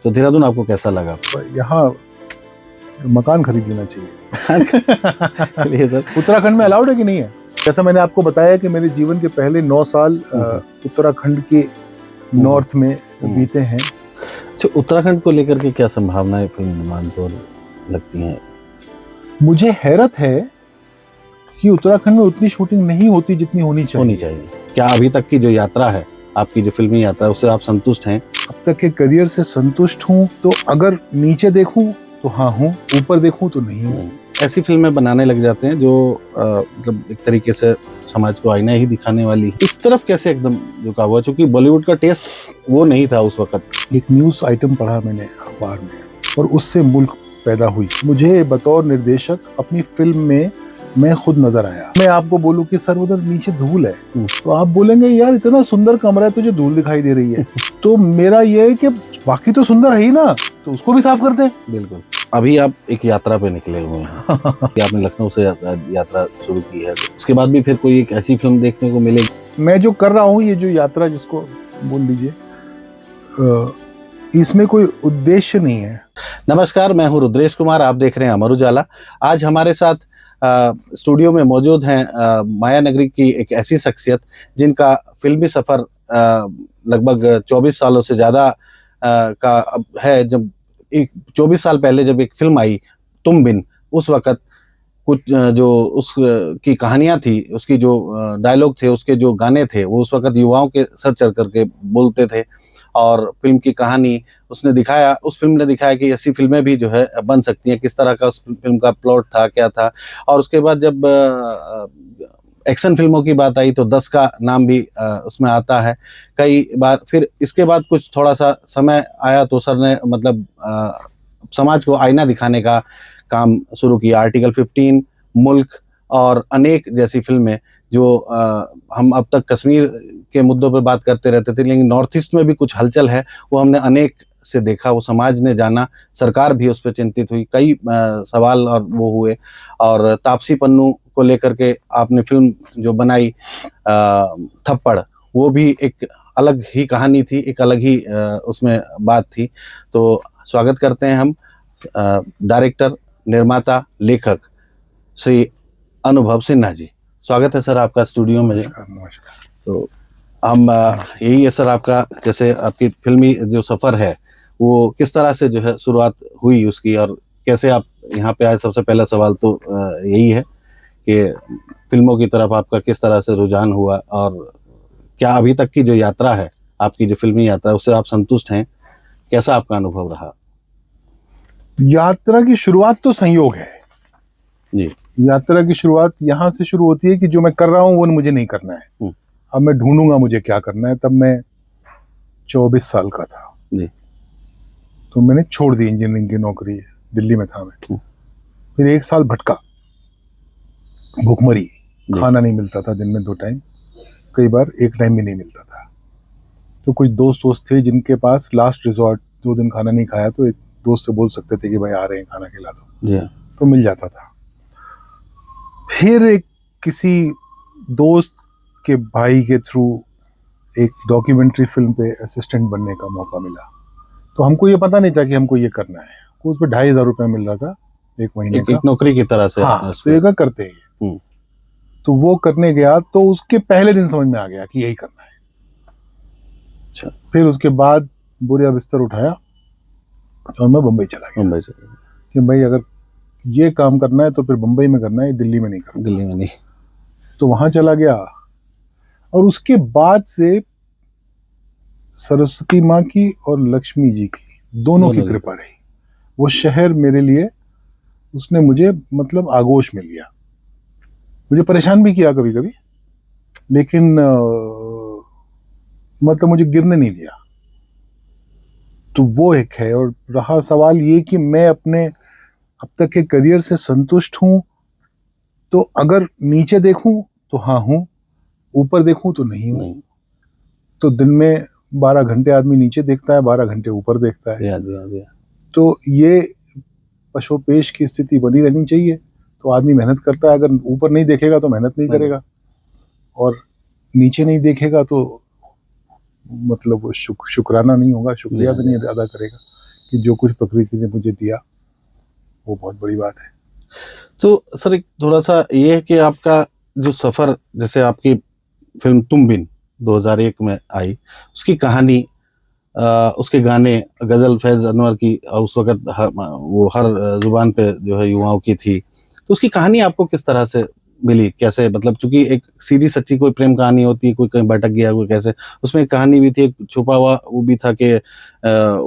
तो देहरादून आपको कैसा लगा? यहाँ मकान खरीद लेना चाहिए। ये सर उत्तराखंड में अलाउड है कि नहीं है? जैसा मैंने आपको बताया कि मेरे जीवन के पहले 9 साल उत्तराखंड के नॉर्थ में बीते हैं। अच्छा, उत्तराखंड को लेकर के क्या संभावनाएं फिल्म निर्माण को लगती हैं? मुझे हैरत है कि उत्तराखंड में उतनी शूटिंग नहीं होती जितनी होनी चाहिए। क्या अभी तक की जो यात्रा है, आपकी जो फिल्मी यात्रा है, उससे आप संतुष्ट हैं? अब तक के करियर से संतुष्ट हूँ। तो अगर नीचे देखूं तो हाँ हूँ, ऊपर देखूं तो नहीं हूँ। ऐसी फिल्में बनाने लग जाते हैं जो मतलब एक तरीके से समाज को आईना ही दिखाने वाली। इस तरफ कैसे एकदम झुका हुआ? चूंकि बॉलीवुड का टेस्ट वो नहीं था उस वक्त। एक न्यूज़ आइटम पढ़ा मैंने अखबार में और उससे मुल्क पैदा हुई। मुझे बतौर निर्देशक अपनी फिल्म में मैं खुद नजर आया। मैं आपको बोलूं कि सर उधर नीचे धूल है, तो आप बोलेंगे यार इतना सुंदर कमरा है, तुझे धूल दिखाई दे रही है। तो मेरा ये है कि बाकी तो सुंदर है ही ना, तो उसको भी साफ करते हैं। बिल्कुल। अभी आप एक यात्रा पे निकले हुए हैं कि आपने लखनऊ से यात्रा शुरू की है, उसके बाद भी फिर कोई एक ऐसी फिल्म देखने को मिलेगी? मैं जो कर रहा हूँ, ये जो यात्रा जिसको बोल लीजिए, इसमें कोई उद्देश्य नहीं है। नमस्कार, मैं हूँ रुद्रेश कुमार, आप देख रहे हैं अमर उजाला। आज हमारे साथ स्टूडियो में मौजूद हैं माया नगरी की एक ऐसी शख्सियत जिनका फिल्मी सफ़र लगभग 24 सालों से ज़्यादा का है। जब 24 साल पहले जब एक फिल्म आई तुम बिन, उस वक़्त कुछ जो उस की कहानियाँ थी, उसकी जो डायलॉग थे, उसके जो गाने थे, वो उस वक़्त युवाओं के सर चढ़ करके बोलते थे। और फिल्म की कहानी उसने दिखाया, उस फिल्म ने दिखाया कि ऐसी फिल्में भी जो है बन सकती हैं, किस तरह का उस फिल्म का प्लॉट था, क्या था। और उसके बाद जब एक्शन फिल्मों की बात आई तो 10 का नाम भी उसमें आता है कई बार। फिर इसके बाद कुछ थोड़ा सा समय आया तो सर ने मतलब समाज को आईना दिखाने का काम शुरू किया। आर्टिकल 15, मुल्क और अनेक जैसी फिल्में जो हम अब तक कश्मीर के मुद्दों पे बात करते रहते थे, लेकिन नॉर्थ ईस्ट में भी कुछ हलचल है, वो हमने अनेक से देखा, वो समाज ने जाना, सरकार भी उस पर चिंतित हुई, कई सवाल और वो हुए। और तापसी पन्नू को लेकर के आपने फिल्म जो बनाई थप्पड़, वो भी एक अलग ही कहानी थी, एक अलग ही उसमें बात थी। तो स्वागत करते हैं हम डायरेक्टर, निर्माता, लेखक श्री अनुभव सिन्हा जी। स्वागत है सर आपका स्टूडियो में। नमस्कार। तो हम यही है सर, आपका जैसे आपकी फिल्मी जो सफ़र है वो किस तरह से जो है शुरुआत हुई उसकी, और कैसे आप यहाँ पे आए? सबसे पहला सवाल तो यही है कि फिल्मों की तरफ आपका किस तरह से रुझान हुआ, और क्या अभी तक की जो यात्रा है, आपकी जो फिल्मी यात्रा, उससे आप संतुष्ट हैं? कैसा आपका अनुभव रहा? यात्रा की शुरुआत तो संयोग है जी। यात्रा की शुरुआत यहाँ से शुरू होती है कि जो मैं कर रहा हूँ वो मुझे नहीं करना है। अब मैं ढूंढूंगा मुझे क्या करना है। तब मैं 24 साल का था जी। तो मैंने छोड़ दी इंजीनियरिंग की नौकरी, दिल्ली में था मैं। फिर 1 साल भटका, भूखमरी, खाना नहीं मिलता था दिन में 2 टाइम, कई बार 1 टाइम भी नहीं मिलता था। तो कुछ दोस्त थे जिनके पास लास्ट रिजॉर्ट, 2 दिन खाना नहीं खाया तो एक दोस्त से बोल सकते थे कि भाई आ रहे हैं खाना खिला दो, तो मिल जाता था। फिर एक किसी दोस्त के भाई के थ्रू एक डॉक्यूमेंट्री फिल्म पे असिस्टेंट बनने का मौका मिला। तो हमको ये पता नहीं था कि हमको ये करना है। उस पर 2,500 रुपये मिल रहा था 1 महीने का, एक नौकरी की तरह से। हाँ, तो ये करते हैं। तो वो करने गया तो उसके पहले दिन समझ में आ गया कि यही करना है। अच्छा। फिर उसके बाद बुरा बिस्तर उठाया और मैं बम्बई चला गया कि भाई अगर ये काम करना है तो फिर बम्बई में करना है, दिल्ली में नहीं करना। दिल्ली में नहीं। तो वहां चला गया और उसके बाद से सरस्वती माँ की और लक्ष्मी जी की दोनों की कृपा रही। वो शहर मेरे लिए, उसने मुझे मतलब आगोश में लिया, मुझे परेशान भी किया कभी कभी, लेकिन मतलब मुझे गिरने नहीं दिया। तो वो एक है। और रहा सवाल ये कि मैं अपने अब तक के करियर से संतुष्ट हूं, तो अगर नीचे देखूं तो हाँ हूं, ऊपर देखूं तो नहीं हूं। तो दिन में 12 घंटे आदमी नीचे देखता है, 12 घंटे ऊपर देखता है। याद। तो ये पशोपेश की स्थिति बनी रहनी चाहिए। तो आदमी मेहनत करता है, अगर ऊपर नहीं देखेगा तो मेहनत नहीं करेगा, और नीचे नहीं देखेगा तो मतलब वो शुक्राना नहीं होगा, शुक्रिया भी नहीं अदा करेगा। कि जो कुछ प्रकृति ने मुझे दिया वो बहुत बड़ी बात है। तो सर एक थोड़ा सा ये है कि आपका जो सफर, जैसे आपकी फिल्म तुम बिन 2001 में आई, उसकी कहानी, उसके गाने, गजल फैज अनवर की उस वक्त वो हर जुबान पे जो है युवाओं की थी, तो उसकी कहानी आपको किस तरह से मिली, कैसे, मतलब चूंकि एक सीधी सच्ची कोई प्रेम कहानी होती है, कोई कहीं भटक गया, कोई कैसे, उसमें एक कहानी भी थी, एक छुपा हुआ वो भी था कि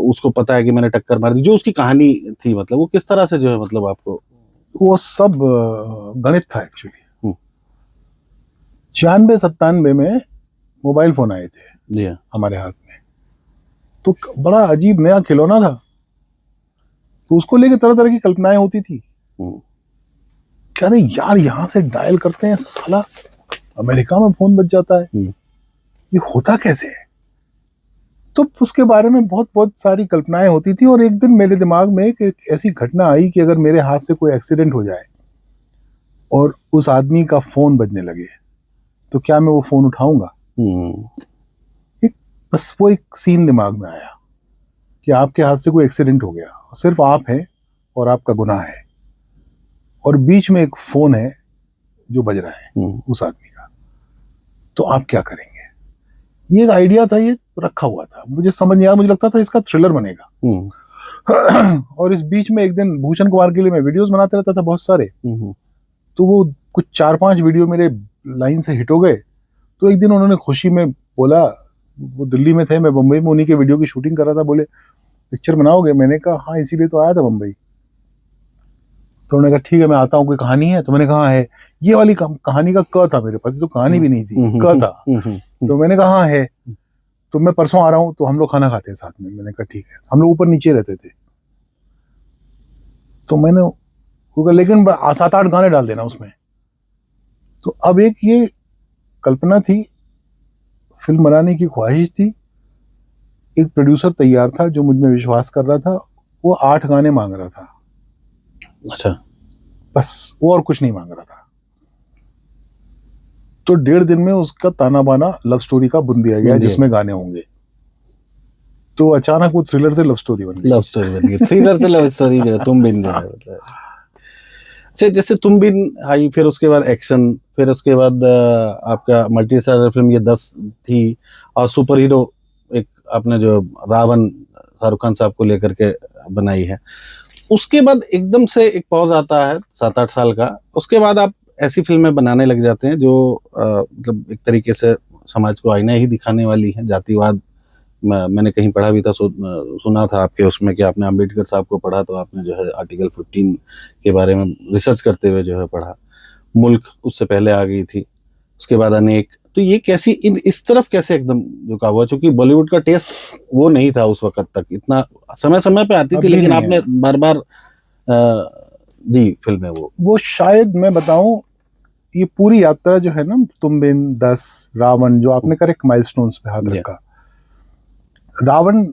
उसको पता है कि मैंने टक्कर मार दी, जो उसकी कहानी थी, मतलब वो किस तरह से जो है मतलब आपको? वो सब गणित था एक्चुअली। हम्म। 96-97 में मोबाइल फोन आए थे जी हाँ। हमारे हाथ में, तो बड़ा अजीब नया खिलौना था, तो उसको लेके तरह तरह की कल्पनाएं होती थी। क्या नहीं यार, यहाँ से डायल करते हैं, साला अमेरिका में फोन बज जाता है, ये होता कैसे है? तो उसके बारे में बहुत बहुत सारी कल्पनाएं होती थी। और एक दिन मेरे दिमाग में एक ऐसी घटना आई कि अगर मेरे हाथ से कोई एक्सीडेंट हो जाए और उस आदमी का फोन बजने लगे तो क्या मैं वो फोन उठाऊंगा? बस वो एक सीन दिमाग में आया कि आपके हाथ से कोई एक्सीडेंट हो गया, सिर्फ आप हैं और आपका गुनाह है, और बीच में एक फोन है जो बज रहा है उस आदमी का, तो आप क्या करेंगे? ये एक आइडिया था, ये रखा हुआ था, मुझे समझ नहीं आया, मुझे लगता था इसका थ्रिलर बनेगा। और इस बीच में एक दिन भूषण कुमार के लिए मैं वीडियोस बनाते रहता था बहुत सारे, तो वो कुछ 4-5 वीडियो मेरे लाइन से हिट हो गए। तो एक दिन उन्होंने खुशी में बोला, वो दिल्ली में थे, मैं बम्बई में उन्हीं के वीडियो की शूटिंग कर रहा था, बोले पिक्चर बनाओगे? मैंने कहा हाँ, इसीलिए तो आया था बम्बई। तो उन्होंने कहा ठीक है मैं आता हूँ, कोई कहानी है? तो मैंने कहा है, ये वाली कहानी का क था मेरे पास, तो कहानी भी नहीं थी, क था। तो मैंने कहा हाँ है, तो मैं परसों आ रहा हूँ, तो हम लोग खाना खाते हैं साथ में। मैंने कहा ठीक है। हम लोग ऊपर नीचे रहते थे, तो मैंने कहा लेकिन 7-8 गाने डाल देना उसमें। तो अब एक ये कल्पना थी, फिल्म बनाने की ख्वाहिश थी, एक प्रोड्यूसर तैयार था जो मुझ में विश्वास कर रहा था, वो 8 गाने मांग रहा था। अच्छा। बस, वो और कुछ नहीं मांग रहा था। तो 1.5 दिन में उसका ताना बाना लव स्टोरी का बुन दिया गया, जिसमें गाने होंगे। तो अचानक वो थ्रिलर से लव स्टोरी बन गई। लव स्टोरी बन गई, थ्रिलर से लव स्टोरी जो है तुम बिन जो है, मतलब अच्छा, जैसे तुम बिन आई, फिर उसके बाद एक्शन, फिर उसके बाद आपका मल्टी स्टारर फिल्म ये 10 थी, और सुपर हीरो एक आपने जो रावण शाहरुख खान साहब को लेकर के बनाई है। उसके बाद एकदम से एक पॉज आता है 7-8 साल का, उसके बाद आप ऐसी फिल्में बनाने लग जाते हैं जो मतलब एक तरीके से समाज को आईना ही दिखाने वाली है। जातिवाद, मैंने कहीं पढ़ा भी था, सुना था आपके उसमें कि आपने अम्बेडकर साहब को पढ़ा, तो आपने जो है आर्टिकल 15 के बारे में रिसर्च करते हुए जो है पढ़ा। मुल्क उससे पहले आ गई थी, उसके बाद अनेक। तो ये कैसी इस तरफ कैसे एकदम झुका हुआ? चूंकि बॉलीवुड का टेस्ट वो नहीं था उस वक्त तक, इतना समय समय पे आती थी, लेकिन आपने बार बार दी फिल्में। वो शायद मैं बताऊं, ये पूरी यात्रा जो है ना, तुम बिन, 10, रावण, जो आपने करेक्ट माइलस्टोन्स पे हाथ रखा। रावण,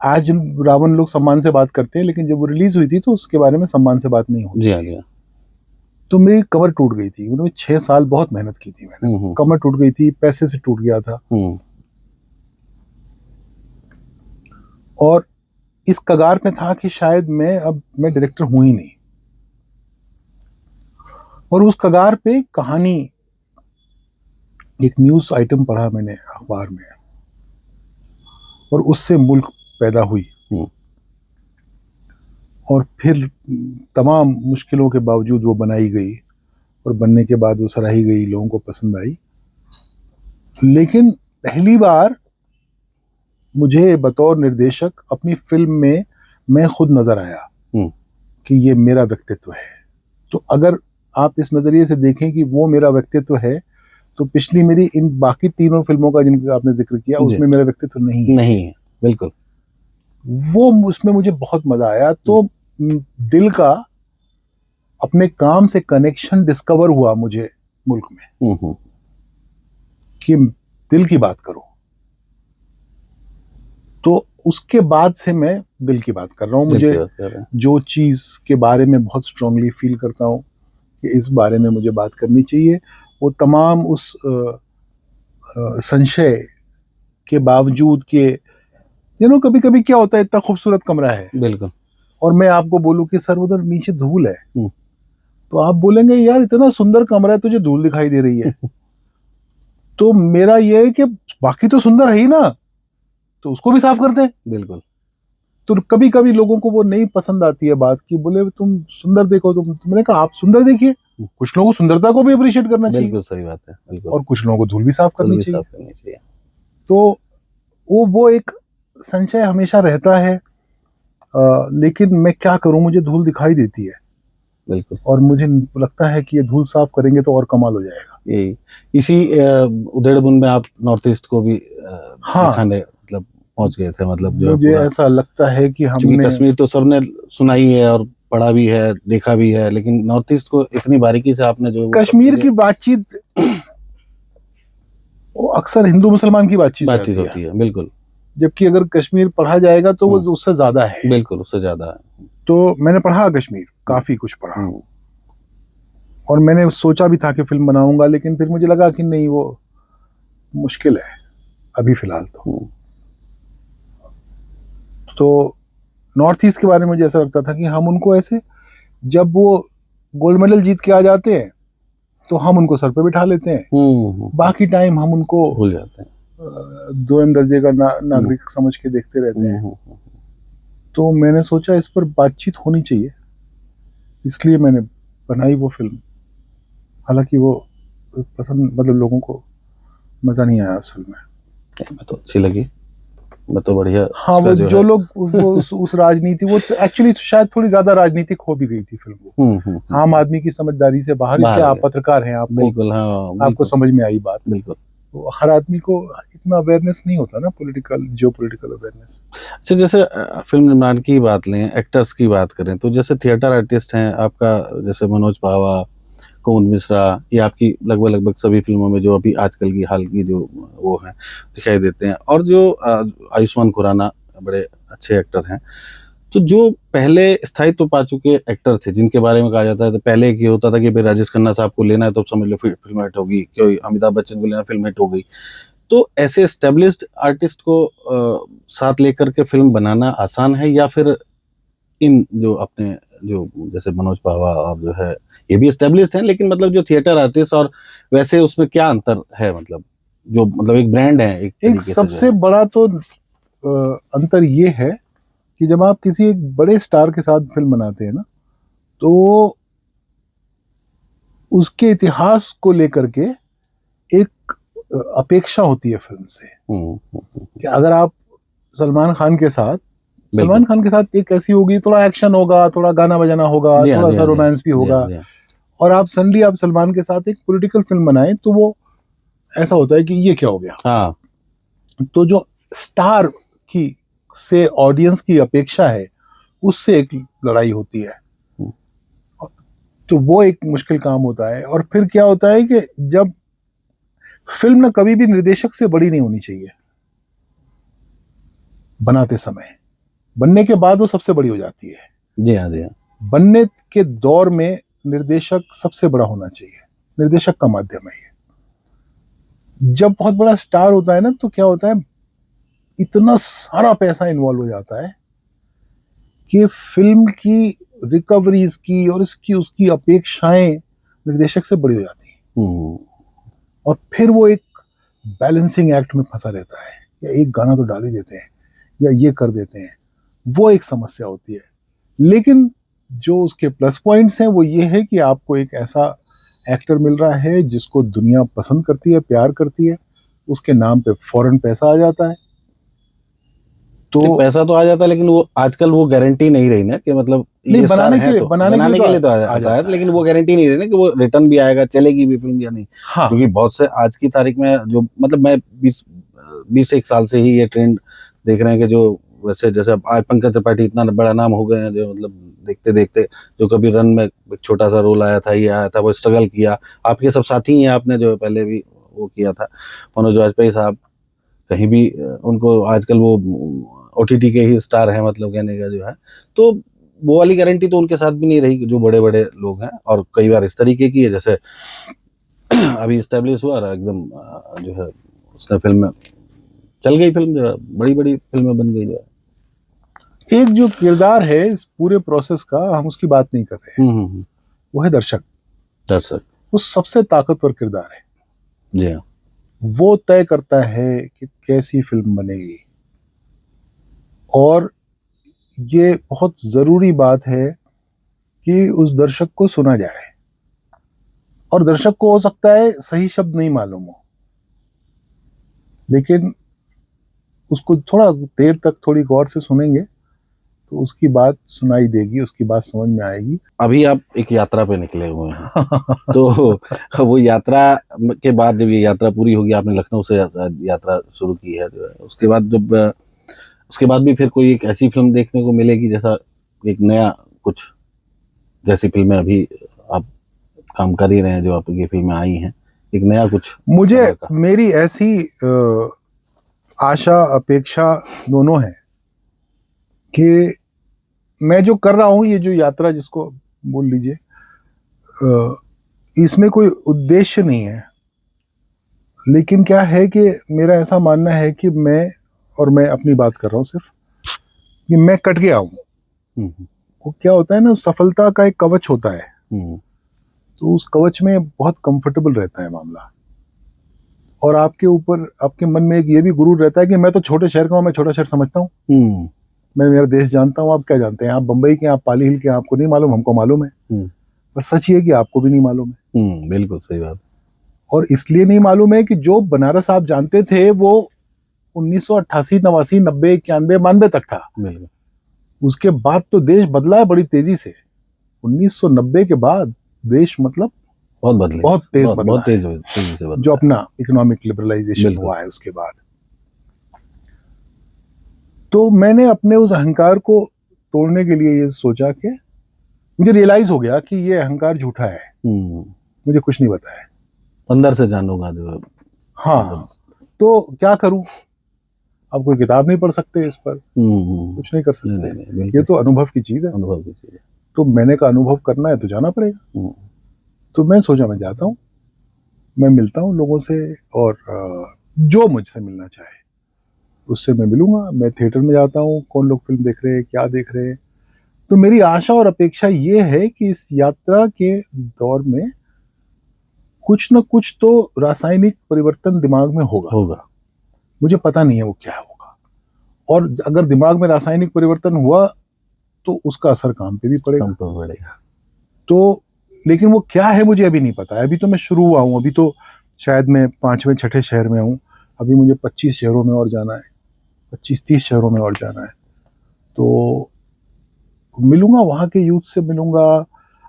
आज रावण लोग सम्मान से बात करते हैं, लेकिन जब वो रिलीज हुई थी तो उसके बारे में सम्मान से बात नहीं होती। जी हाँ। तो मेरी कमर टूट गई थी, उन्होंने 6 साल बहुत मेहनत की थी मैंने, कमर टूट गई थी, पैसे से टूट गया था, और इस कगार पे था कि शायद मैं डायरेक्टर हूं ही नहीं। और उस कगार पे कहानी, एक न्यूज आइटम पढ़ा मैंने अखबार में, और उससे मुल्क पैदा हुई। और फिर तमाम मुश्किलों के बावजूद वो बनाई गई, और बनने के बाद वो सराही गई, लोगों को पसंद आई। लेकिन पहली बार मुझे बतौर निर्देशक अपनी फिल्म में मैं खुद नजर आया कि ये मेरा व्यक्तित्व है। तो अगर आप इस नजरिए से देखें कि वो मेरा व्यक्तित्व है, तो पिछली मेरी इन बाकी 3 फिल्मों का जिनका आपने जिक्र किया, उसमें मेरा व्यक्तित्व नहीं है। बिल्कुल। वो उसमें मुझे बहुत मजा आया। तो दिल का अपने काम से कनेक्शन डिस्कवर हुआ मुझे मुल्क में, कि दिल की बात करो। तो उसके बाद से मैं दिल की बात कर रहा हूँ। मुझे जो चीज के बारे में बहुत स्ट्रांगली फील करता हूँ कि इस बारे में मुझे बात करनी चाहिए, वो तमाम उस संशय के बावजूद कि कभी कभी क्या होता है, इतना खूबसूरत कमरा है बिल्कुल। और मैं आपको बोलूं कि सर उधर नीचे धूल है, हम्म। तो आप बोलेंगे यार इतना सुंदर कमरा है, तुझे धूल दिखाई दे रही है। तो मेरा ये है कि बाकी तो सुंदर है ही ना, तो उसको भी साफ करते हैं। बिल्कुल। तो कभी कभी लोगों को वो नहीं पसंद आती है बात की, बोले तुम सुंदर देखो, तुमने कहा आप सुंदर देखिए। कुछ लोगों को सुंदरता को भी अप्रिशिएट करना चाहिए, बिल्कुल सही बात है, बिल्कुल। और कुछ लोगों को धूल भी साफ धूल करनी भी चाहिए। साफ करनी चाहिए। तो वो एक संशय हमेशा रहता है। लेकिन मैं क्या करूं, मुझे धूल दिखाई देती है, बिल्कुल। और मुझे लगता है कि ये धूल साफ करेंगे तो और कमाल हो जाएगा। यही इसी उधेड़बुन में आप नॉर्थ ईस्ट को भी हाँ, दिखाने मतलब पहुंच गए थे, मतलब जो है मुझे पूरा। ऐसा लगता है कि क्योंकि हमने कश्मीर तो सबने सुना ही है और पढ़ा भी है, देखा भी है, लेकिन नॉर्थ ईस्ट को इतनी बारीकी से आपने जो वो सब कश्मीर चीजें- की बातचीत वो अक्सर हिंदू मुसलमान की बातचीत बातचीत रहती होती है, है। बिल्कुल। जबकि अगर कश्मीर पढ़ा जाएगा तो वो उससे ज्यादा है। बिल्कुल उससे ज्यादा है। तो मैंने पढ़ा कश्मीर, काफी कुछ पढ़ा, हम्म। और मैंने सोचा भी था कि फिल्म बनाऊंगा, लेकिन फिर मुझे लगा कि नहीं, वो मुश्किल है अभी फिलहाल तो। तो नॉर्थ ईस्ट के बारे में मुझे ऐसा लगता था कि हम उनको ऐसे, जब वो गोल्ड मेडल जीत के आ जाते हैं तो हम उनको सर पे बिठा लेते हैं, बाकी टाइम हम उनको भूल जाते हैं, दोयम दर्जे का नागरिक समझ के देखते रहते हैं। तो मैंने सोचा इस पर बातचीत होनी चाहिए, इसलिए मैंने बनाई वो फिल्म। हालांकि वो पसंद, मतलब लोगों को मजा नहीं आया असल में। मैं तो अच्छी लगी, मैं तो बढ़िया। हाँ, उसका वो जो जो है- लोग वो उस राजनीति, वो तो एक्चुअली शायद थोड़ी ज्यादा राजनीतिक हो भी गई थी फिल्म वो। आम आदमी की समझदारी से बाहर, बाहर इसलिए आप गए। पत्रकार हैं, आपको बिल्कुल, हाँ आपको बिल्कुल, समझ में आई बात। बिल्कुल। तो हर आदमी को इतना अवेयरनेस नहीं होता ना, पॉलिटिकल, जियो पॉलिटिकल अवेयरनेस। अच्छा, जैसे फिल्म निर्माण की बात लें, एक्टर्स की बात करें, तो जैसे थिएटर आर्टिस्ट हैं आपका, जैसे मनोज पावा, कुमुद मिश्रा, ये आपकी लगभग लगभग सभी फिल्मों में जो अभी आजकल की हाल की जो वो हैं दिखाई देते हैं, और जो आयुष्मान खुराना बड़े अच्छे एक्टर हैं। तो जो पहले स्थायित्व पा चुके एक्टर थे, जिनके बारे में कहा जाता है, तो पहले ये होता था कि भाई राजेश खन्ना साहब को लेना है तो समझ लो फिल्म हिट होगी, कोई अमिताभ बच्चन को लेना, फिल्म हिट हो गई। तो ऐसे एस्टेब्लिश्ड आर्टिस्ट को साथ लेकर के फिल्म बनाना आसान है, या फिर इन जो अपने जो जैसे मनोज पावा और जो है, ये भी एस्टेब्लिश्ड हैं, लेकिन मतलब जो थिएटर आर्टिस्ट और वैसे उसमें क्या अंतर है, मतलब जो मतलब एक ब्रांड है एक एक तरीके से जो सबसे है। बड़ा तो अंतर ये है कि जब आप किसी एक बड़े स्टार के साथ फिल्म बनाते हैं ना, तो उसके इतिहास को लेकर के एक अपेक्षा होती है फिल्म से, कि अगर आप सलमान खान के साथ एक ऐसी होगी, थोड़ा एक्शन होगा, थोड़ा गाना बजाना होगा, जी हाँ, थोड़ा जी सा हाँ, जी हाँ, रोमांस भी जी हाँ, होगा, जी हाँ। और आप सडनली आप सलमान के साथ एक पॉलिटिकल फिल्म बनाएं, तो वो ऐसा होता है कि ये क्या हो गया। हाँ, तो जो स्टार की से ऑडियंस की अपेक्षा है, उससे एक लड़ाई होती है, तो वो एक मुश्किल काम होता है। और फिर क्या होता है कि जब फिल्म ना कभी भी निर्देशक से बड़ी नहीं होनी चाहिए बनाते समय, बनने के बाद वो सबसे बड़ी हो जाती है। जी हाँ, जी हाँ। बनने के दौर में निर्देशक सबसे बड़ा होना चाहिए, निर्देशक का माध्यम है ये। जब बहुत बड़ा स्टार होता है ना, तो क्या होता है, इतना सारा पैसा इन्वॉल्व हो जाता है कि फिल्म की रिकवरीज की और इसकी उसकी अपेक्षाएं निर्देशक से बड़ी हो जाती हैं, और फिर वो एक बैलेंसिंग एक्ट में फंसा रहता है, या एक गाना तो डाल ही देते हैं, या ये कर देते हैं, वो एक समस्या होती है। लेकिन जो उसके प्लस पॉइंट्स हैं वो ये है कि आपको एक ऐसा एक्टर मिल रहा है जिसको दुनिया पसंद करती है, प्यार करती है, उसके नाम पे फौरन पैसा आ जाता है। तो पैसा तो आ जाता है, लेकिन वो आजकल वो गारंटी नहीं रही ना कि मतलब नहीं, ये स्टार बनाने है, के तो बनाने के लिए तो आ आता जाता है, है। लेकिन वो गारंटी नहीं रही ना कि वो रिटर्न भी आएगा, चलेगी भी फिल्म या नहीं। हाँ, क्योंकि बहुत से आज की तारीख में जो मतलब मैं 20 एक साल से ही ये ट्रेंड देख रहे हैं कि जो वैसे जैसे अब आज पंकज त्रिपाठी इतना बड़ा नाम हो गए हैं, जो मतलब देखते देखते जो कभी रन में एक छोटा सा रोल आया था, ये आया था, वो स्ट्रगल किया। आपके सब साथी हैं, आपने जो पहले भी वो किया था, मनोज वाजपेयी साहब, कहीं भी उनको आजकल वो ओटीटी के ही स्टार हैं, मतलब कहने का जो है। तो वो वाली गारंटी तो उनके साथ भी नहीं रही, जो बड़े बड़े लोग हैं। और कई बार इस तरीके की है, जैसे अभी स्टैब्लिश हुआ एकदम जो है, उसने फिल्म में चल गई फिल्म, जो है बड़ी बड़ी फिल्में बन गई जो है। एक जो किरदार है इस पूरे प्रोसेस का, हम उसकी बात नहीं कर रहे हैं, वो है दर्शक। दर्शक, वो सबसे ताकतवर किरदार है। जी हाँ। वो तय करता है कि कैसी फिल्म बनेगी। और ये बहुत जरूरी बात है कि उस दर्शक को सुना जाए। और दर्शक को हो सकता है सही शब्द नहीं मालूम हो, लेकिन उसको थोड़ा देर तक थोड़ी गौर से सुनेंगे तो उसकी बात सुनाई देगी, उसकी बात समझ में आएगी। अभी आप एक यात्रा पे निकले हुए हैं तो वो यात्रा के बाद जब ये यात्रा पूरी होगी, आपने लखनऊ से यात्रा शुरू की है जो है, उसके बाद जब उसके बाद भी फिर कोई एक ऐसी फिल्म देखने को मिलेगी जैसा एक नया कुछ, जैसी फिल्में अभी आप काम कर ही रहे हैं, जो आपकी फिल्में आई हैं, एक नया कुछ? मुझे मेरी ऐसी आशा अपेक्षा दोनों है कि मैं जो कर रहा हूं, ये जो यात्रा जिसको बोल लीजिए, इसमें कोई उद्देश्य नहीं है, लेकिन क्या है कि मेरा ऐसा मानना है कि मैं अपनी बात कर रहा हूं सिर्फ, कि मैं कट गया हूं। वो क्या होता है ना, सफलता का एक कवच होता है, तो उस कवच में बहुत कंफर्टेबल रहता है मामला। और आपके ऊपर, आपके मन में एक ये भी गुरूर रहता है कि मैं तो छोटे शहर का हूं, मैं छोटा शहर समझता हूँ, मैं मेरा देश जानता हूँ। आप क्या जानते हैं? आप बंबई के, आप पाली हिल के, आपको नहीं मालूम, हमको मालूम है। पर सच ये है कि आपको भी नहीं मालूम है। बिल्कुल सही बात। और इसलिए नहीं मालूम है कि जो बनारस आप जानते थे वो 1988, 89, 90, 91, 92 तक था। उसके बाद तो देश बदला है बड़ी तेजी से। 1990 के बाद देश मतलब बहुत बदले, बहुत तेज बदला, बहुत तेजी से बदला, जो अपना इकोनॉमिक लिबरलाइजेशन हुआ है उसके बाद। तो मैंने अपने उस अहंकार को तोड़ने के लिए ये सोचा कि मुझे रियलाइज हो गया कि ये अहंकार झूठा है, मुझे कुछ नहीं पता है, अंदर से जानूंगा जो। हाँ, तो क्या करूं? आप कोई किताब नहीं पढ़ सकते इस पर, कुछ नहीं कर सकते। नहीं, ये तो अनुभव की चीज है, अनुभव की चीज है। तो मैंने का अनुभव करना है तो जाना पड़ेगा। तो मैं सोचा मैं जाता हूँ, मैं मिलता हूँ लोगों से, और जो मुझसे मिलना चाहे उससे मैं मिलूंगा। मैं थिएटर में जाता हूँ, कौन लोग फिल्म देख रहे हैं, क्या देख रहे हैं। तो मेरी आशा और अपेक्षा ये है कि इस यात्रा के दौर में कुछ न कुछ तो रासायनिक परिवर्तन दिमाग में होगा। मुझे पता नहीं है वो क्या होगा, और अगर दिमाग में रासायनिक परिवर्तन हुआ तो उसका असर काम पे भी पड़ेगा। तो लेकिन वो क्या है मुझे अभी नहीं पता है। अभी तो मैं शुरू हुआ हूँ, अभी तो शायद मैं 5वें 6ठे शहर में हूँ। अभी मुझे 25 शहरों में और जाना है, 25-30 शहरों में और जाना है। तो मिलूंगा, वहाँ के यूथ से मिलूंगा,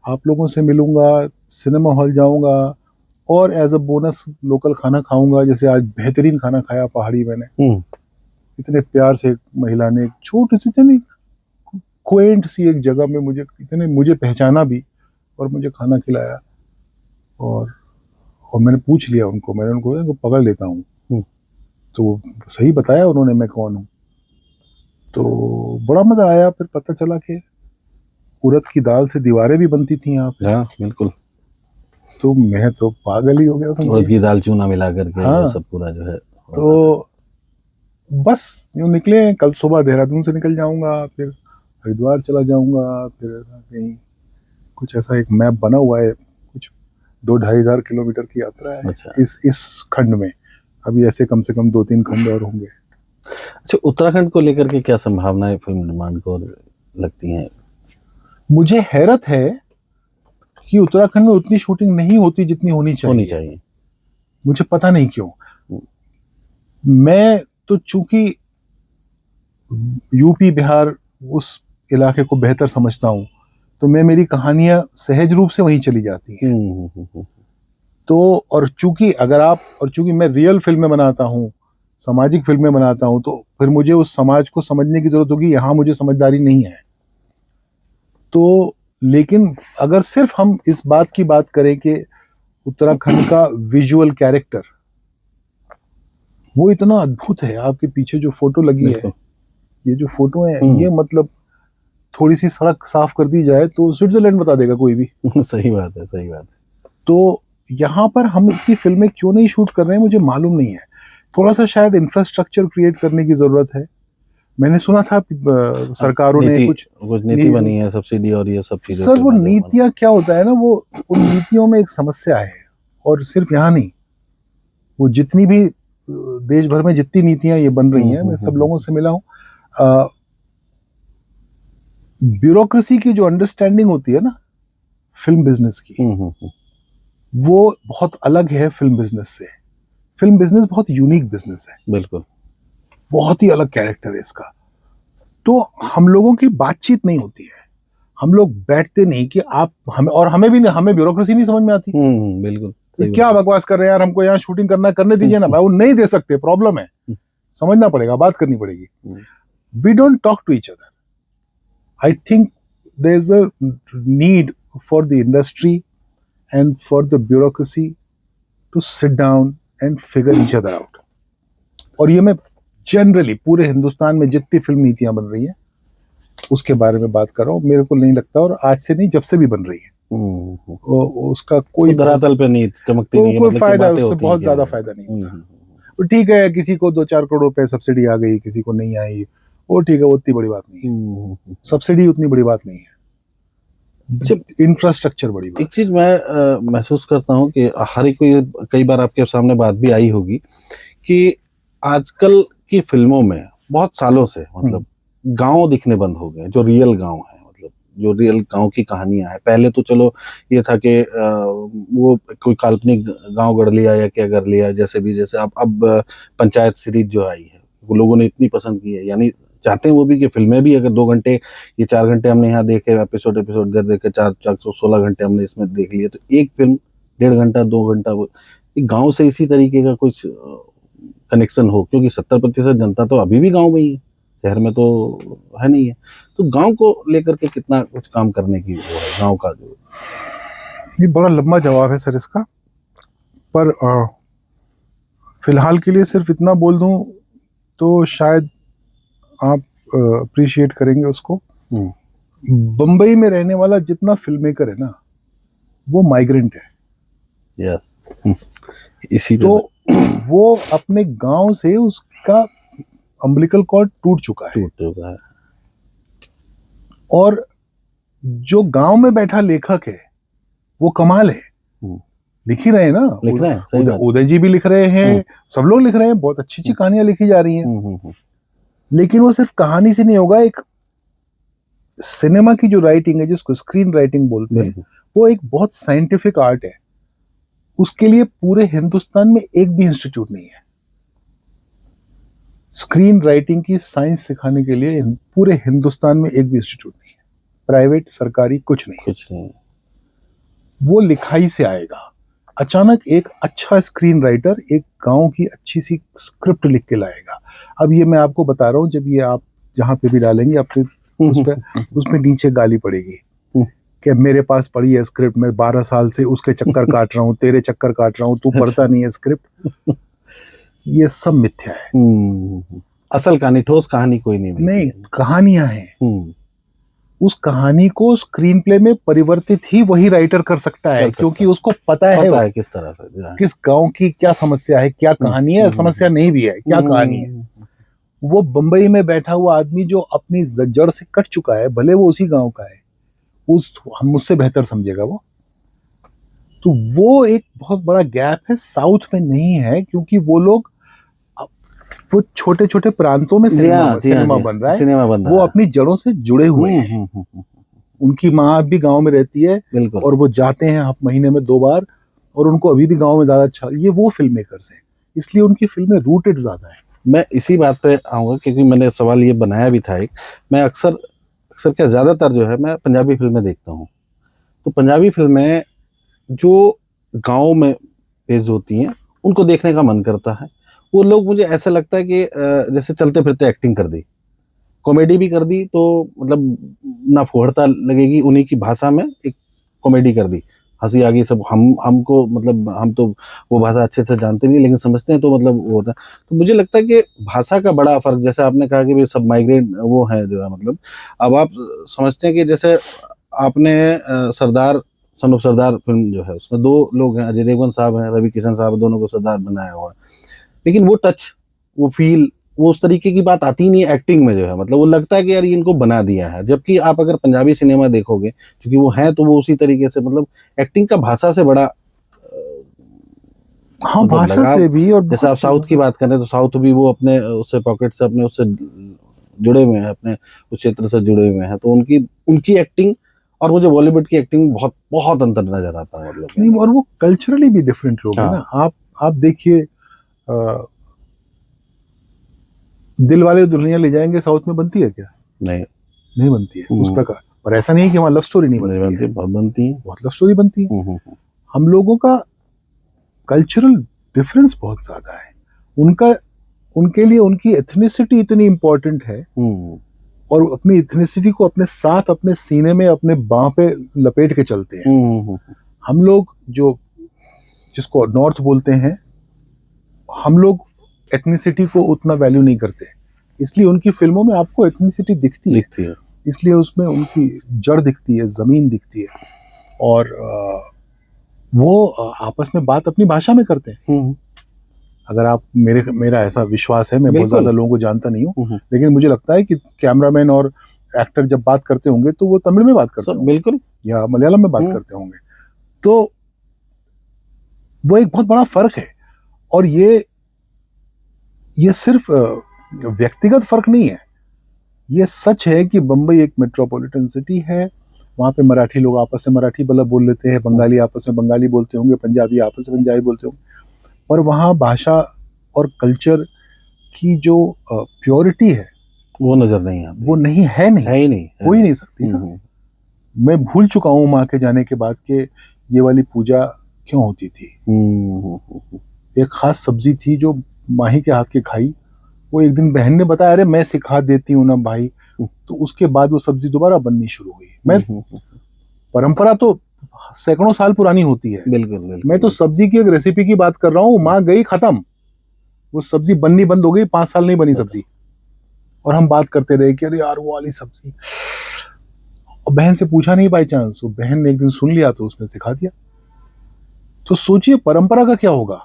आप लोगों से मिलूंगा, सिनेमा हॉल जाऊंगा, और एज अ बोनस लोकल खाना खाऊंगा। जैसे आज बेहतरीन खाना खाया पहाड़ी मैंने, इतने प्यार से महिला ने, एक छोटी सी इतनी क्वेंट सी एक जगह में मुझे पहचाना भी और मुझे खाना खिलाया। और मैंने पूछ लिया उनको, मैंने उनको पकड़ लेता हूँ, तो सही बताया उन्होंने मैं कौन हूँ। तो बड़ा मजा आया। फिर पता चला कि उड़द की दाल से दीवारें भी बनती थी यहाँ पे। हाँ बिल्कुल। तो मैं तो पागल ही हो गया था। उड़द की दाल चूना मिला करके, हाँ, सब पूरा जो है। तो बस यूँ निकले। कल सुबह देहरादून से निकल जाऊंगा, फिर हरिद्वार चला जाऊंगा, फिर कहीं कुछ ऐसा एक मैप बना हुआ है, कुछ 2-2.5 हज़ार किलोमीटर की यात्रा है। अच्छा। इस खंड में अभी ऐसे कम से कम 2-3 खंड और होंगे। अच्छा, उत्तराखंड को लेकर के क्या संभावनाएं फिल्म निर्माण को लगती हैं? मुझे हैरत है कि उत्तराखंड में उतनी शूटिंग नहीं होती जितनी होनी चाहिए। मुझे पता नहीं क्यों। मैं तो चूंकि यूपी बिहार उस इलाके को बेहतर समझता हूँ, तो मेरी कहानियां सहज रूप से वहीं चली जाती हैं। तो और चूंकि मैं रियल फिल्में बनाता हूँ, सामाजिक फिल्में बनाता हूँ, तो फिर मुझे उस समाज को समझने की जरूरत होगी। यहाँ मुझे समझदारी नहीं है। तो लेकिन अगर सिर्फ हम इस बात की बात करें कि उत्तराखंड का विजुअल कैरेक्टर वो इतना अद्भुत है। आपके पीछे जो फोटो लगी है, ये जो फोटो है, ये मतलब थोड़ी सी सड़क साफ कर दी जाए तो स्विट्जरलैंड बता देगा कोई भी। सही बात है। तो यहाँ पर हम इतनी फिल्में क्यों नहीं शूट कर रहे हैं मुझे मालूम नहीं है। थोड़ा सा शायद इंफ्रास्ट्रक्चर क्रिएट करने की जरूरत है। मैंने सुना था सरकारों ने कुछ नीति बनी है, सब्सिडी और ये सब चीजें। सर वो नीतियां क्या होता है ना, वो उन नीतियों में एक समस्या है, और सिर्फ यहाँ नहीं, वो जितनी भी देश भर में जितनी नीतियां ये बन रही हैं, मैं सब लोगों से मिला हूँ, ब्यूरोक्रेसी की जो अंडरस्टैंडिंग होती है ना फिल्म बिजनेस की, वो बहुत अलग है फिल्म बिजनेस से। फिल्म बिजनेस बहुत यूनिक बिजनेस है, बिल्कुल, बहुत ही अलग कैरेक्टर है इसका। तो हम लोगों की बातचीत नहीं होती है, हम लोग बैठते नहीं कि आप हमें, और हमें भी नहीं, हमें ब्यूरोक्रेसी नहीं समझ में आती। बिल्कुल, तो क्या बकवास कर रहे हैं यार, हमको यहाँ शूटिंग करना करने दीजिए ना भाई। वो नहीं दे सकते, प्रॉब्लम है, समझना पड़ेगा, बात करनी पड़ेगी। We don't talk to each other. I think there's a need for the industry and for the bureaucracy to sit down and figure each other out. और ये मैं जनरली पूरे हिंदुस्तान में जितनी फिल्म नीतियां बन रही हैं उसके बारे में बात कर रहा हूँ। मेरे को नहीं लगता, और आज से नहीं, जब से भी बन रही है, उसका कोई धरातल पे नहीं चमकती नहीं है, कोई फायदा, उससे बहुत ज्यादा फायदा नहीं होता। ठीक है, किसी को 2-4 करोड़ रुपए सब्सिडी आ गई, किसी को नहीं आई, वो ठीक है, वो उतनी बड़ी बात नहीं है। सब्सिडी उतनी बड़ी बात नहीं है, इंफ्रास्ट्रक्चर बड़ी बात। एक चीज मैं महसूस करता हूँ कि हर एक को, कई बार आपके सामने बात भी आई होगी कि आजकल की फिल्मों में बहुत सालों से मतलब गांव दिखने बंद हो गए, जो रियल गांव है, मतलब जो रियल गांव की कहानियां हैं। पहले तो चलो ये था कि वो कोई काल्पनिक गांव गढ़ लिया या क्या कर लिया, जैसे भी, जैसे अब पंचायत सीरीज जो आई है वो लोगों ने इतनी पसंद की है, यानी चाहते हैं वो भी कि फिल्में भी अगर 2 घंटे, ये 4 घंटे हमने यहाँ देखे, एपिसोड देखे, 416 घंटे हमने इसमें देख लिए, तो एक फिल्म 1.5 घंटा 2 घंटा वो गांव से इसी तरीके का कुछ कनेक्शन हो, क्योंकि 70% जनता तो अभी भी गांव में ही है, शहर में तो है नहीं है। तो गांव को लेकर के कितना कुछ काम करने की वो है गांव का जो। ये बड़ा लंबा जवाब है सर इसका, पर फिलहाल के लिए सिर्फ इतना बोल दूं तो शायद आप अप्रिशिएट करेंगे उसको। बंबई में रहने वाला जितना फिल्म मेकर है ना, वो माइग्रेंट है। यस, इसी तो वो अपने गांव से उसका अम्बिलिकल कॉर्ड टूट चुका है। और जो गांव में बैठा लेखक है वो कमाल है, लिख ही रहे हैं ना, लिख रहे हैं, उदय जी भी लिख रहे हैं, सब लोग लिख रहे हैं, बहुत अच्छी अच्छी कहानियां लिखी जा रही हैं। लेकिन वो सिर्फ कहानी से नहीं होगा, एक सिनेमा की जो राइटिंग है, जिसको स्क्रीन राइटिंग बोलते हैं, वो एक बहुत साइंटिफिक आर्ट है। उसके लिए पूरे हिंदुस्तान में एक भी इंस्टीट्यूट नहीं है। स्क्रीन राइटिंग की साइंस सिखाने के लिए पूरे हिंदुस्तान में एक भी इंस्टीट्यूट नहीं है, प्राइवेट सरकारी कुछ नहीं। वो लिखाई से आएगा। अचानक एक अच्छा स्क्रीन राइटर एक गांव की अच्छी सी स्क्रिप्ट लिख के लाएगा। अब ये मैं आपको बता रहा हूँ, जब ये आप जहां पे भी डालेंगे आपके उसमें नीचे गाली पड़ेगी कि मेरे पास पड़ी है स्क्रिप्ट, मैं 12 साल से उसके चक्कर काट रहा हूँ, तेरे चक्कर काट रहा हूँ, तू पढ़ता नहीं है स्क्रिप्ट। ये सब मिथ्या है। असल कहानी, ठोस कहानी कोई नहीं, कहानियां हैं। उस कहानी को स्क्रीन प्ले में परिवर्तित ही वही राइटर कर सकता है, क्योंकि उसको पता है किस तरह से, किस गांव की क्या समस्या है, क्या कहानी है, समस्या नहीं भी है, क्या कहानी है। वो बंबई में बैठा हुआ आदमी जो अपनी जड़ से कट चुका है, भले वो उसी गांव का है, हम मुझसे बेहतर समझेगा वो। तो वो एक बहुत बड़ा गैप है, साउथ में नहीं है, क्योंकि वो लोग वो छोटे छोटे प्रांतों में सिनेमा बन रहा है, वो अपनी जड़ों से जुड़े हुए हैं। उनकी माँ भी गांव में रहती है और वो जाते हैं महीने में 2 बार, और उनको अभी भी गांव में ज्यादा अच्छा, ये वो फिल्म मेकर्स हैं, इसलिए उनकी फिल्में रूटेड ज्यादा है। मैं इसी बात पे आऊंगा, क्योंकि मैंने सवाल ये बनाया भी था एक, मैं अक्सर क्या ज्यादातर जो है मैं पंजाबी फिल्में देखता हूँ, तो पंजाबी फिल्में जो गाँव में पेश होती हैं उनको देखने का मन करता है। वो लोग, मुझे ऐसा लगता है कि जैसे चलते फिरते एक्टिंग कर दी, कॉमेडी भी कर दी, तो मतलब ना फुहड़ता लगेगी, उन्हीं की भाषा में एक कॉमेडी कर दी, हंसी आ गई सब, हमको मतलब हम तो वो भाषा अच्छे से जानते नहीं, लेकिन समझते हैं, तो मतलब वो होता है। तो मुझे लगता है कि भाषा का बड़ा फर्क, जैसे आपने कहा कि सब माइग्रेंट वो है जो है, मतलब अब आप समझते हैं कि जैसे आपने सरदार सन ऑफ सरदार फिल्म जो है, उसमें 2 लोग हैं, अजय देवगन साहब हैं, रवि किशन साहब, दोनों को सरदार बनाया हुआ है। लेकिन वो टच, वो फील, वो उस तरीके की बात आती ही नहीं है एक्टिंग में जो है, मतलब वो लगता है कि यार ये इनको बना दिया है। जबकि आप अगर पंजाबी सिनेमा देखोगे, क्योंकि वो है तो वो उसी तरीके से, मतलब एक्टिंग का भाषा से बड़ा हाँ, मतलब भाषा लगाव। से भी, और जैसे आप साउथ की बात करें तो साउथ भी वो अपने उससे पॉकेट से अपने उससे जुड़े हुए हैं, अपने उस क्षेत्र से जुड़े हुए हैं, तो उनकी उनकी एक्टिंग और मुझे बॉलीवुड की एक्टिंग बहुत बहुत अंतर नजर आता है, मतलब नहीं, और वो कल्चरली भी डिफरेंट लोग हैं हाँ। ना। आप देखिए, अ, दिल वाले दुल्हनिया ले जाएंगे साउथ में बनती है क्या? नहीं नहीं बनती है उस प्रकार। पर ऐसा नहीं है कि वहाँ लव स्टोरी नहीं नहीं बनती बनती, है, बहुत बनती है। बहुत लव स्टोरी बनती है। हम लोगों का कल्चरल डिफरेंस बहुत ज्यादा है। उनका उनके लिए उनकी एथनिसिटी इतनी इंपॉर्टेंट है, और अपनी इथनिसिटी को अपने साथ, अपने सीने में, अपने बाह पे लपेट के चलते हैं। हम लोग जो, जिसको नॉर्थ बोलते हैं, हम लोग एथनिसिटी को उतना वैल्यू नहीं करते, इसलिए उनकी फिल्मों में आपको एथनिसिटी दिखती है। इसलिए उसमें उनकी जड़ दिखती है, जमीन दिखती है, और वो आपस में बात अपनी भाषा में करते हैं। अगर आप मेरा ऐसा विश्वास है, मैं बहुत ज्यादा लोगों को जानता नहीं हूँ, लेकिन मुझे लगता है कि कैमरामैन और एक्टर जब बात करते होंगे तो वो तमिल में बात करते होंगे, बिल्कुल, या मलयालम में बात करते होंगे। तो वो एक बहुत बड़ा फर्क है। और ये सिर्फ व्यक्तिगत फर्क नहीं है, ये सच है कि बम्बई एक मेट्रोपॉलिटन सिटी है। वहाँ पे मराठी लोग आपस में मराठी बोल लेते हैं, बंगाली आपस में बंगाली बोलते होंगे, पंजाबी आपस में पंजाबी बोलते होंगे, पर वहाँ भाषा और कल्चर की जो प्योरिटी है वो नजर नहीं आती, वो नहीं है, नहीं है ही नहीं, हो ही नहीं सकती ना। मैं भूल चुका हूँ माँ के जाने के बाद के ये वाली पूजा क्यों होती थी। एक खास सब्जी थी जो माही के हाथ की खाई, वो एक दिन बहन ने बताया, अरे मैं सिखा देती हूँ ना भाई, तो उसके बाद वो सब्जी दोबारा बननी शुरू हुई। मैं परंपरा तो सैकड़ों साल पुरानी होती है, बिल्कुल। मैं तो सब्जी की एक रेसिपी की बात कर रहा हूँ, माँ गई खत्म, वो सब्जी बननी बंद हो गई, 5 साल नहीं बनी सब्जी, और हम बात करते रहे कि अरे यार वो वाली सब्जी। और बहन से पूछा नहीं बाई चांस, वो बहन ने एक दिन सुन लिया तो उसने सिखा दिया। तो सोचिए परंपरा का क्या होगा।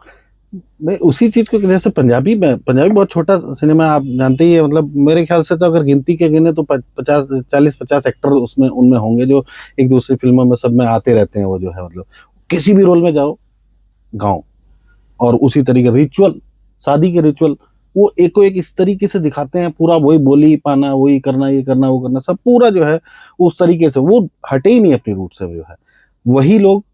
मैं उसी चीज को, जैसे पंजाबी बहुत छोटा सिनेमा, आप जानते ही है, मतलब मेरे ख्याल से तो अगर गिनती के गिने तो 40-50 एक्टर उसमें उनमें होंगे जो एक दूसरी फिल्मों में सब में आते रहते हैं। वो जो है मतलब किसी भी रोल में जाओ, गाँव और उसी तरीके रिचुअल, शादी के रिचुअल वो एक एक इस तरीके से दिखाते हैं, पूरा वही बोली पाना, वही करना, ये करना, वो करना, सब पूरा जो है उस तरीके से, वो हटे ही नहीं अपनी रूट से। जो है वही लोग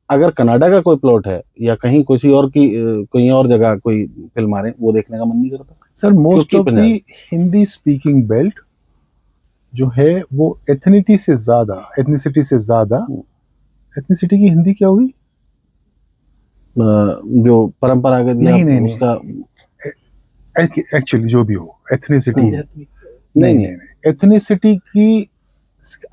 अगर कनाडा का कोई प्लॉट है या कहीं किसी और की कहीं और जगह कोई फिल्म आ रहे, वो देखने का मन नहीं करता sir. Most of the Hindi speaking belt जो है वो एथनिसिटी से ज्यादा एथनिसिटी की हिंदी क्या हुई, जो परंपरागत नहीं, उसका एक्चुअली जो भी हो, एथनिसिटी नहीं, एथनिसिटी की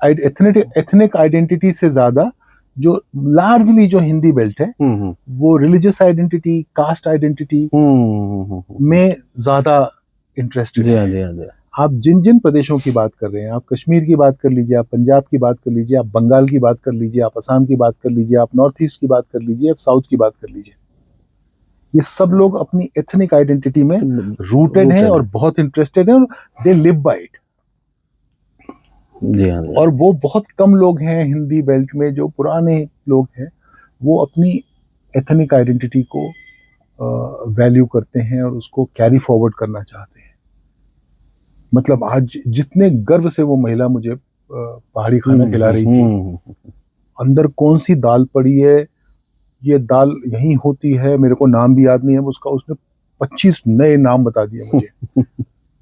एथनिक आइडेंटिटी से ज्यादा जो लार्जली जो हिंदी बेल्ट है वो रिलीजियस आइडेंटिटी, कास्ट आइडेंटिटी में ज्यादा इंटरेस्टेड है। आप जिन जिन प्रदेशों की बात कर रहे हैं, आप कश्मीर की बात कर लीजिए, आप पंजाब की बात कर लीजिए, आप बंगाल की बात कर लीजिए, आप असम की बात कर लीजिए, आप नॉर्थ ईस्ट की बात कर लीजिए, आप साउथ की बात कर लीजिए, ये सब लोग अपनी एथनिक आइडेंटिटी में रूटेड हैं और बहुत इंटरेस्टेड हैं, और दे लिव बाय इट। और वो बहुत कम लोग हैं हिंदी बेल्ट में, जो पुराने लोग हैं, वो अपनी एथनिक आइडेंटिटी को वैल्यू करते हैं और उसको कैरी फॉरवर्ड करना चाहते हैं। मतलब आज जितने गर्व से वो महिला मुझे पहाड़ी खाना खिला रही थी, अंदर कौन सी दाल पड़ी है, ये दाल यही होती है, मेरे को नाम भी याद नहीं है उसका, उसने 25 नए नाम बता दिए मुझे।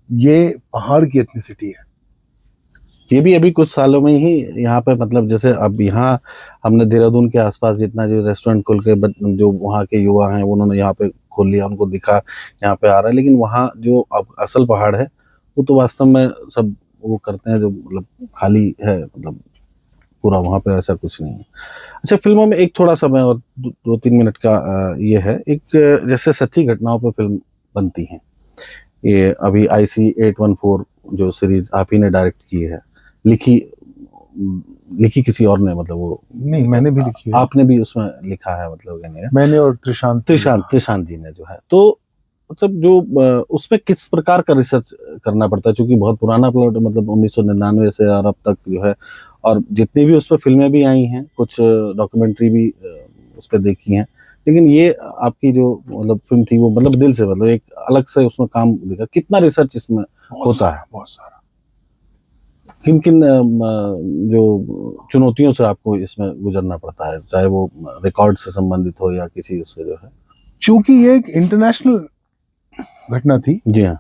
ये पहाड़ की एथनिसिटी है। ये भी अभी कुछ सालों में ही यहाँ पे, मतलब जैसे अब यहाँ हमने देहरादून के आसपास जितना जो रेस्टोरेंट खोल के जो वहाँ के युवा हैं उन्होंने यहाँ पे खोल लिया, उनको दिखा यहाँ पे आ रहा है, लेकिन वहाँ जो अब असल पहाड़ है वो तो वास्तव में सब वो करते हैं जो मतलब खाली है, मतलब पूरा वहाँ पे ऐसा कुछ नहीं है। अच्छा, फिल्मों में एक थोड़ा सा मैं और 2-3 मिनट का ये है, एक जैसे सच्ची घटनाओं पर फिल्म बनती है, ये अभी IC 814 जो सीरीज आप ही ने डायरेक्ट की है, लिखी किसी और ने, मतलब वो नहीं, मैंने भी लिखी है। आपने भी उसमें लिखा है, मतलब मैंने और त्रिशांत जी ने जो है। तो मतलब जो उसमें किस प्रकार का रिसर्च करना पड़ता है, क्योंकि बहुत पुराना प्लॉट, मतलब 1999 से और अब तक जो है, और जितनी भी उस पर फिल्में भी आई हैं, कुछ डॉक्यूमेंट्री भी उस पर देखी हैं, लेकिन ये आपकी जो मतलब फिल्म थी वो मतलब दिल से, मतलब एक अलग से उसमें काम देखा। कितना रिसर्च इसमें होता है? बहुत सारा। किन किन जो चुनौतियों से आपको इसमें गुजरना पड़ता है, चाहे वो रिकॉर्ड से संबंधित हो या किसी उससे जो है? चूंकि ये एक इंटरनेशनल घटना थी, जी हाँ।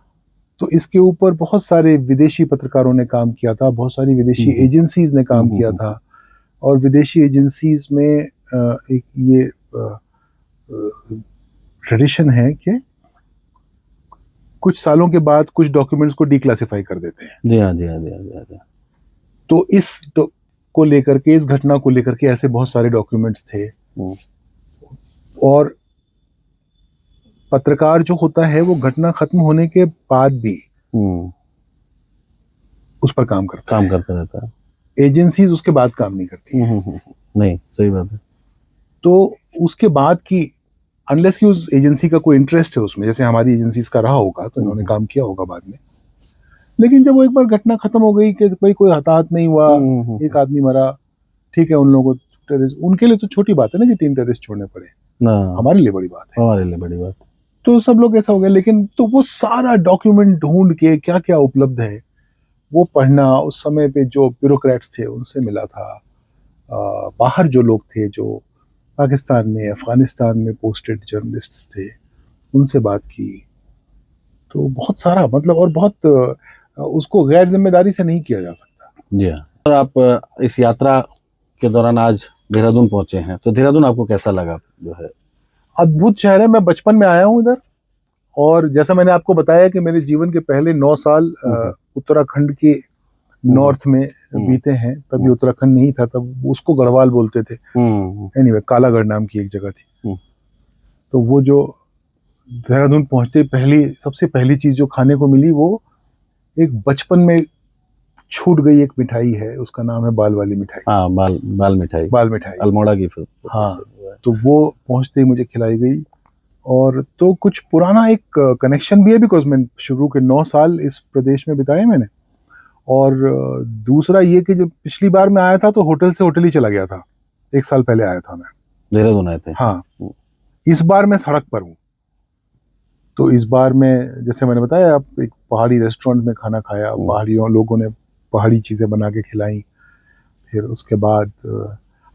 तो इसके ऊपर बहुत सारे विदेशी पत्रकारों ने काम किया था, बहुत सारी विदेशी एजेंसीज ने काम किया था, और विदेशी एजेंसीज में एक ये ट्रेडिशन है कि कुछ सालों के बाद कुछ डॉक्यूमेंट्स को डिक्लासिफाई कर देते हैं। जी हाँ, जी हाँ, जी हाँ, जी हाँ, जी हाँ। तो को लेकर के, इस घटना को लेकर के ऐसे बहुत सारे डॉक्यूमेंट्स थे, और पत्रकार जो होता है वो घटना खत्म होने के बाद भी उस पर काम करता रहता है। एजेंसीज उसके बाद काम नहीं करती। नहीं, सही बात है। तो उसके बाद की, अनलेस कि उस एजेंसी का कोई इंटरेस्ट है उसमें, जैसे हमारी एजेंसीज का रहा होगा तो इन्होंने काम किया होगा बाद में, लेकिन जब वो एक बार घटना खत्म हो गई कि भाई कोई हताहत नहीं हुआ, एक आदमी मरा, ठीक है, उन लोगों को टेररिस्ट, उनके लिए तो छोटी बात है ना कि 3 टेररिस्ट छोड़ने पड़े, हमारे लिए बड़ी बात है। हमारे लिए बड़ी बात। तो सब लोग ऐसा हो गया, लेकिन तो वो सारा डॉक्यूमेंट ढूंढ के क्या क्या उपलब्ध है वो पढ़ना, उस समय पे जो ब्यूरोक्रेट्स थे उनसे मिला था, बाहर जो लोग थे, जो पाकिस्तान में, अफगानिस्तान में पोस्टेड जर्नलिस्ट्स थे, उनसे बात की। तो बहुत सारा, मतलब, और बहुत उसको गैर जिम्मेदारी से नहीं किया जा सकता। जी हाँ। और आप इस यात्रा के दौरान आज देहरादून पहुंचे हैं, तो देहरादून आपको कैसा लगा? जो है अद्भुत शहर है। मैं बचपन में आया हूँ इधर, और जैसा मैंने आपको बताया कि मेरे जीवन के पहले 9 साल उत्तराखंड के नॉर्थ में बीते हैं। तभी उत्तराखंड नहीं था, तब उसको गढ़वाल बोलते थे। एनीवे, कालागढ़ नाम की एक जगह थी। तो वो जो देहरादून पहुंचते सबसे पहली चीज जो खाने को मिली, वो एक बचपन में छूट गई एक मिठाई है, उसका नाम है बाल वाली मिठाई। हाँ, बाल मिठाई अल्मोड़ा की फिल्म। हाँ, तो वो पहुंचते ही मुझे खिलाई गई। और तो कुछ पुराना एक कनेक्शन भी है, बिकॉज मैं शुरू के 9 साल इस प्रदेश में बिताए मैंने। और दूसरा ये कि जब पिछली बार मैं आया था तो होटल से होटल ही चला गया था। 1 साल पहले आया था मैं, देहरादून आए थे। हाँ, इस बार मैं सड़क पर हूँ। तो इस बार मैं, जैसे मैंने बताया, आप एक पहाड़ी रेस्टोरेंट में खाना खाया, पहाड़ियों लोगों ने पहाड़ी चीज़ें बना के खिलाई। फिर उसके बाद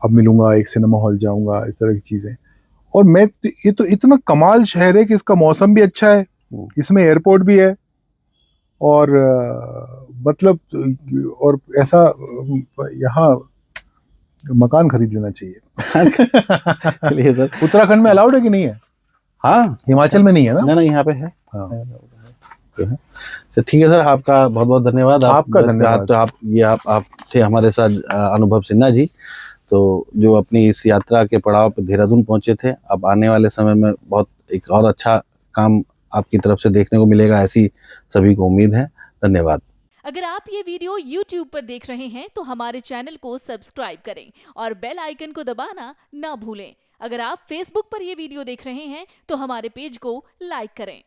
अब मिलूंगा, एक सिनेमा हॉल जाऊंगा, इस तरह की चीज़ें। और मैं, ये तो इतना कमाल शहर है कि इसका मौसम भी अच्छा है, इसमें एयरपोर्ट भी है, और मतलब, और ऐसा यहाँ मकान खरीद लेना चाहिए। चलिए सर। उत्तराखंड में अलाउड है कि नहीं है? हाँ, हिमाचल में नहीं है ना? नहीं, यहाँ पे है। हाँ। तो ठीक है सर, आपका बहुत बहुत धन्यवाद। आपका धन्यवाद। आप थे हमारे साथ अनुभव सिन्हा जी, तो जो अपनी इस यात्रा के पड़ाव पे देहरादून पहुंचे थे। अब आने वाले समय में बहुत एक और अच्छा काम आपकी तरफ से देखने को मिलेगा, ऐसी सभी को उम्मीद है। धन्यवाद। अगर आप ये वीडियो YouTube पर देख रहे हैं तो हमारे चैनल को सब्सक्राइब करें और बेल आइकन को दबाना ना भूलें। अगर आप Facebook पर ये वीडियो देख रहे हैं तो हमारे पेज को लाइक करें।